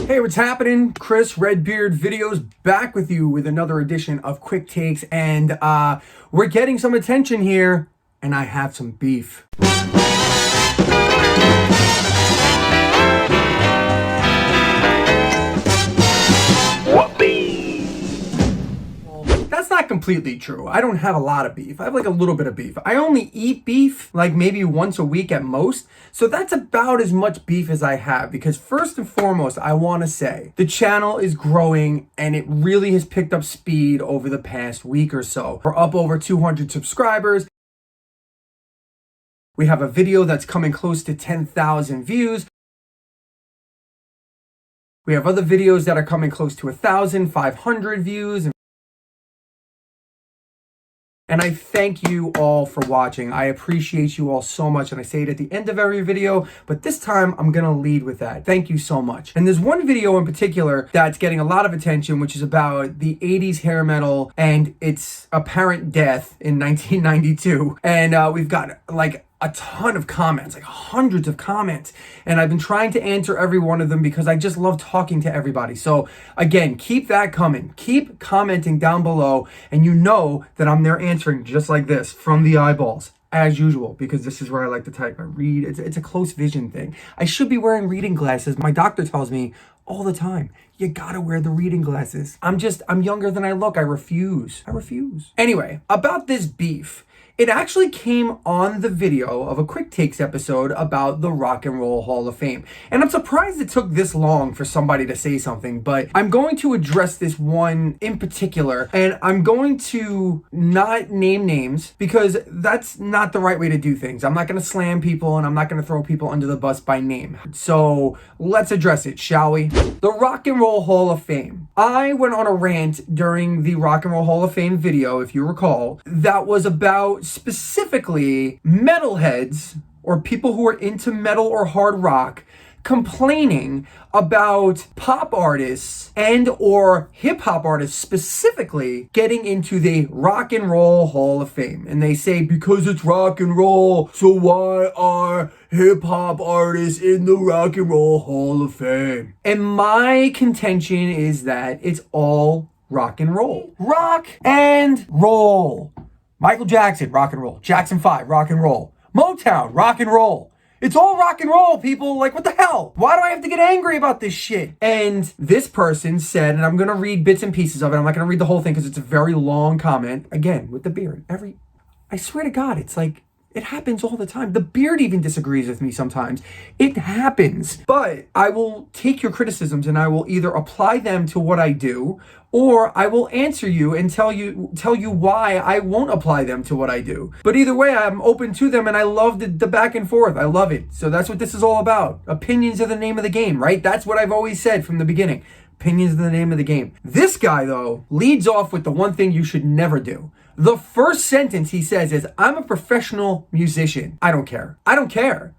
Hey, what's happening? Chris Redbeard Videos back with you with another edition of Quick Takes, and we're getting some attention here, and I have some beef. That's not completely true. I don't have a lot of beef. I have like a little bit of beef. I only eat beef like maybe once a week at most. So that's about as much beef as I have, because first and foremost, I want to say the channel is growing and it really has picked up speed over the past week or so. We're up over 200 subscribers. We have a video that's coming close to 10,000 views. We have other videos that are coming close to 1,500 views. And I thank you all for watching. I appreciate you all so much. And I say it at the end of every video, but this time I'm gonna lead with that. Thank you so much. And there's one video in particular that's getting a lot of attention, which is about the 80s hair metal and its apparent death in 1992. And we've got like a ton of comments, like hundreds of comments. And I've been trying to answer every one of them because I just love talking to everybody. So again, keep that coming. Keep commenting down below. And you know that I'm there answering just like this from the eyeballs as usual, because this is where I like to type. I read. It's a close vision thing. I should be wearing reading glasses. My doctor tells me all the time, you gotta wear the reading glasses. I'm younger than I look. I refuse. Anyway, about this beef. It actually came on the video of a Quick Takes episode about the Rock and Roll Hall of Fame. And I'm surprised it took this long for somebody to say something, but I'm going to address this one in particular, and I'm going to not name names because that's not the right way to do things. I'm not going to slam people and I'm not going to throw people under the bus by name. So let's address it, shall we? The Rock and Roll Hall of Fame. I went on a rant during the Rock and Roll Hall of Fame video, if you recall, that was about specifically metalheads or people who are into metal or hard rock complaining about pop artists and or hip hop artists specifically getting into the Rock and Roll Hall of Fame. And they say, because it's rock and roll, so why are hip hop artists in the Rock and Roll Hall of Fame? And my contention is that it's all rock and roll. Rock and roll. Michael Jackson, rock and roll. Jackson 5, rock and roll. Motown, rock and roll. It's all rock and roll, people. Like, what the hell? Why do I have to get angry about this shit? And this person said, and I'm going to read bits and pieces of it. I'm not going to read the whole thing because it's a very long comment. Again, with the beard. I swear to God, it's like, it happens all the time. The beard even disagrees with me sometimes. It happens. But I will take your criticisms and I will either apply them to what I do, or I will answer you and tell you why I won't apply them to what I do. But either way, I'm open to them and I love the back and forth. I love it. So that's what this is all about. Opinions are the name of the game, right? That's what I've always said from the beginning. Opinions are the name of the game. This guy, though, leads off with the one thing you should never do. The first sentence he says is, I'm a professional musician. I don't care.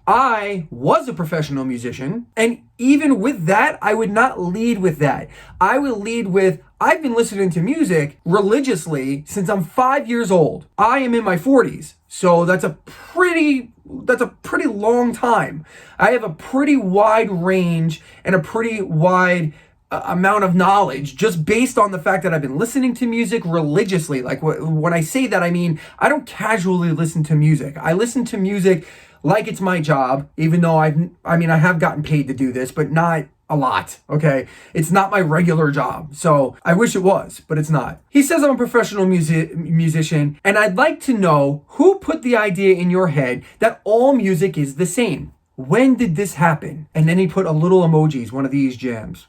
I was a professional musician. And even with that, I would not lead with that. I would lead with, I've been listening to music religiously since I'm 5 years old. I am in my 40s. So that's a pretty long time. I have a pretty wide range and a pretty wide amount of knowledge just based on the fact that I've been listening to music religiously. Like when I say that, I mean, I don't casually listen to music. I listen to music like it's my job, even though I have gotten paid to do this, but not a lot, okay? It's not my regular job. So I wish it was, but it's not. He says I'm a professional musician, and I'd like to know who put the idea in your head that all music is the same. When did this happen? And then he put a little emojis, one of these jams,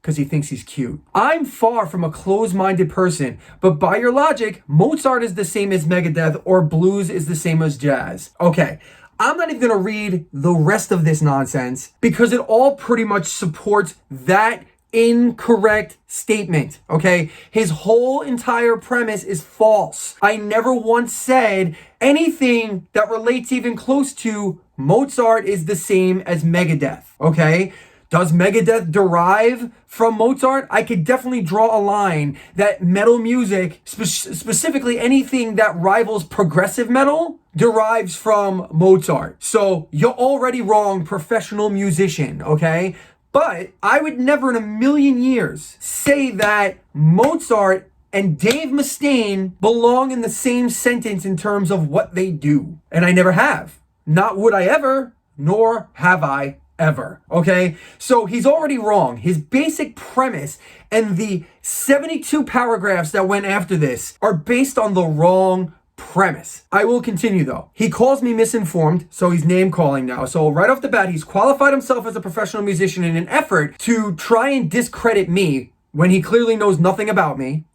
because he thinks he's cute. I'm far from a closed-minded person, but by your logic, Mozart is the same as Megadeth or blues is the same as jazz. Okay, I'm not even going to read the rest of this nonsense because it all pretty much supports that incorrect statement, okay? His whole entire premise is false. I never once said anything that relates even close to Mozart is the same as Megadeth, okay? Does Megadeth derive from Mozart? I could definitely draw a line that metal music, specifically anything that rivals progressive metal, derives from Mozart. So you're already wrong, professional musician, okay? But I would never in a million years say that Mozart and Dave Mustaine belong in the same sentence in terms of what they do. And I never have. Not would I ever, nor have I ever. Okay? So he's already wrong. His basic premise and the 72 paragraphs that went after this are based on the wrong premise. I will continue though. He calls me misinformed, so he's name calling now. So right off the bat, he's qualified himself as a professional musician in an effort to try and discredit me when he clearly knows nothing about me.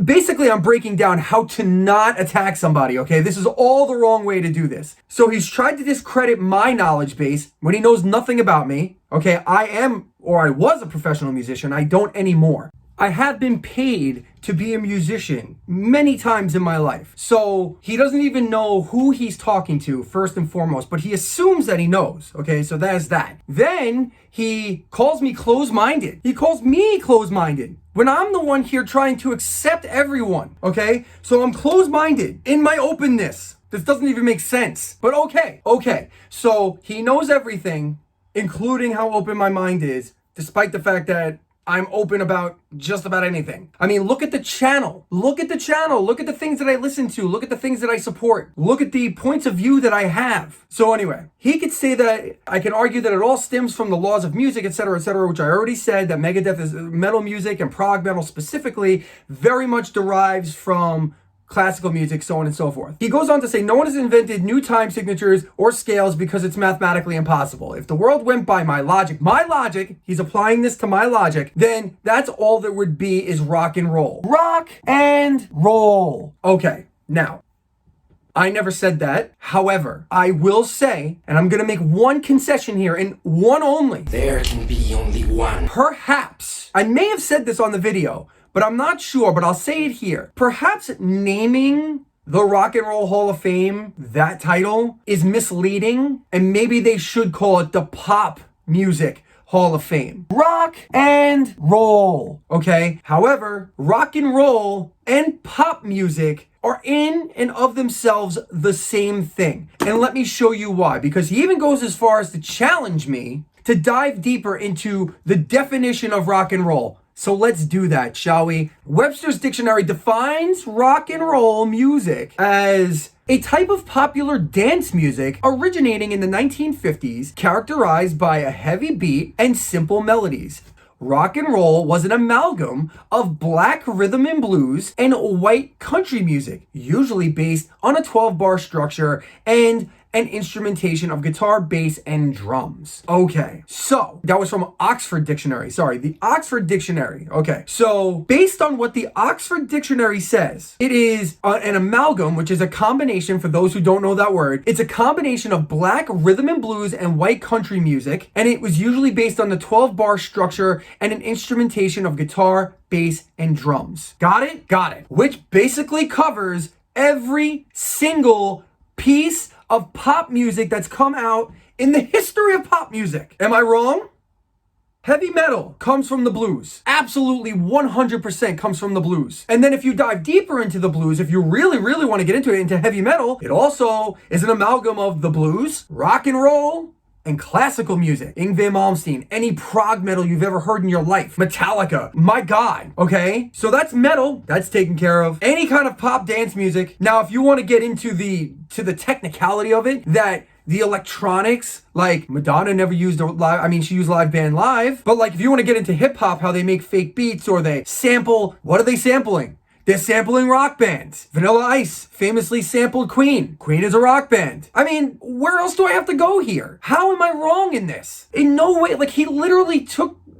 Basically, I'm breaking down how to not attack somebody, okay? This is all the wrong way to do this. So he's tried to discredit my knowledge base when he knows nothing about me, okay? I was a professional musician. I don't anymore. I have been paid to be a musician many times in my life. So he doesn't even know who he's talking to, first and foremost, but he assumes that he knows. Okay, so that's that. Then he calls me closed-minded. He calls me closed-minded when I'm the one here trying to accept everyone. Okay, so I'm closed-minded in my openness. This doesn't even make sense, but okay. So he knows everything, including how open my mind is, despite the fact that I'm open about just about anything. I mean, look at the channel. Look at the channel. Look at the things that I listen to. Look at the things that I support. Look at the points of view that I have. So anyway, he could say that I can argue that it all stems from the laws of music, etc., which I already said, that Megadeth is metal music and prog metal specifically very much derives from classical music, so on and so forth. He goes on to say, no one has invented new time signatures or scales because it's mathematically impossible. If the world went by my logic, he's applying this to my logic, then that's all there would be is rock and roll. Rock and roll. Okay, now, I never said that. However, I will say, and I'm going to make one concession here, and one only. There can be only one. Perhaps, I may have said this on the video, but I'm not sure, but I'll say it here. Perhaps naming the Rock and Roll Hall of Fame, that title, is misleading, and maybe they should call it the Pop Music Hall of Fame. Rock and roll, okay? However, rock and roll and pop music are in and of themselves the same thing. And let me show you why, because he even goes as far as to challenge me to dive deeper into the definition of rock and roll. So let's do that, shall we? Webster's Dictionary defines rock and roll music as a type of popular dance music originating in the 1950s, characterized by a heavy beat and simple melodies. Rock and roll was an amalgam of black rhythm and blues and white country music, usually based on a 12-bar structure and an instrumentation of guitar, bass, and drums. Okay, so that was from Oxford Dictionary. Sorry, the Oxford Dictionary. Okay, so based on what the Oxford Dictionary says, it is an amalgam, which is a combination, for those who don't know that word, it's a combination of black rhythm and blues and white country music, and it was usually based on the 12-bar structure and an instrumentation of guitar, bass, and drums. Got it? Got it. Which basically covers every single piece of pop music that's come out in the history of pop music. Am I wrong? Heavy metal comes from the blues. Absolutely 100% comes from the blues. And then if you dive deeper into the blues, if you really want to get into it, into heavy metal, it also is an amalgam of the blues, rock and roll, and classical music. Yngwie Malmsteen, any prog metal you've ever heard in your life. Metallica, my God, okay? So that's metal, that's taken care of. Any kind of pop dance music. Now, if you want to get into the technicality of it, that the electronics, like Madonna never used a live, she used Live Band Live, but like if you want to get into hip hop, how they make fake beats or they sample, what are they sampling? They're sampling rock bands. Vanilla Ice famously sampled Queen. Queen is a rock band. Where else do I have to go here? How am I wrong in this? In no way, he literally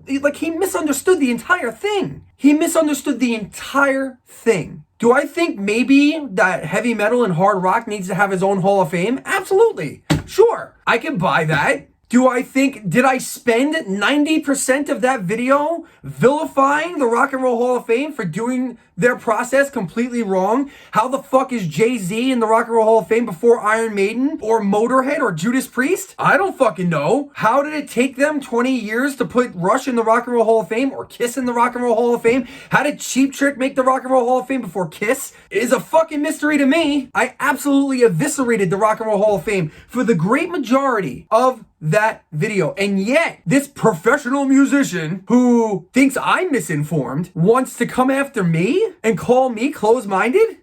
he misunderstood the entire thing. He misunderstood the entire thing. Do I think maybe that heavy metal and hard rock needs to have its own Hall of Fame? Absolutely. Sure. I can buy that. Did I spend 90% of that video vilifying the Rock and Roll Hall of Fame for doing their process completely wrong? How the fuck is Jay-Z in the Rock and Roll Hall of Fame before Iron Maiden or Motorhead or Judas Priest? I don't fucking know. How did it take them 20 years to put Rush in the Rock and Roll Hall of Fame or Kiss in the Rock and Roll Hall of Fame? How did Cheap Trick make the Rock and Roll Hall of Fame before Kiss? It is a fucking mystery to me. I absolutely eviscerated the Rock and Roll Hall of Fame for the great majority of that video. And yet, this professional musician who thinks I'm misinformed wants to come after me and call me closed-minded?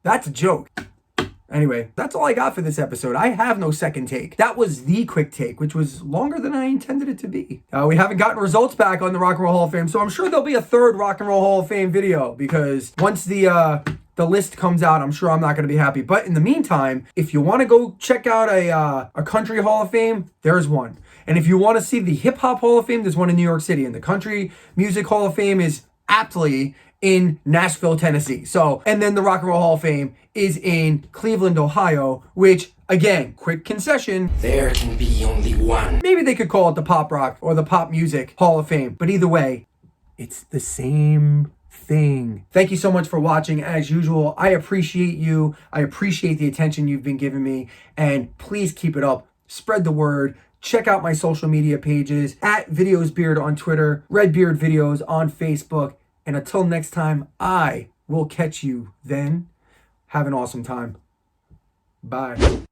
That's a joke. Anyway, that's all I got for this episode. I have no second take. That was the quick take, which was longer than I intended it to be. We haven't gotten results back on the Rock and Roll Hall of Fame, so I'm sure there'll be a third Rock and Roll Hall of Fame video, because once the list comes out, I'm sure I'm not going to be happy. But in the meantime, if you want to go check out a country Hall of Fame, there's one. And if you want to see the Hip Hop Hall of Fame, there's one in New York City. And the Country Music Hall of Fame is aptly in Nashville, Tennessee. So, and then the Rock and Roll Hall of Fame is in Cleveland, Ohio, which, again, quick concession, There can be only one. maybe they could call it the Pop Rock or the Pop Music Hall of Fame. But either way, it's the same thing. Thank you so much for watching. As usual, I appreciate you. I appreciate the attention you've been giving me. And please keep it up. Spread the word. Check out my social media pages at VideosBeard on Twitter, Redbeard Videos on Facebook. And until next time, I will catch you then. Have an awesome time. Bye.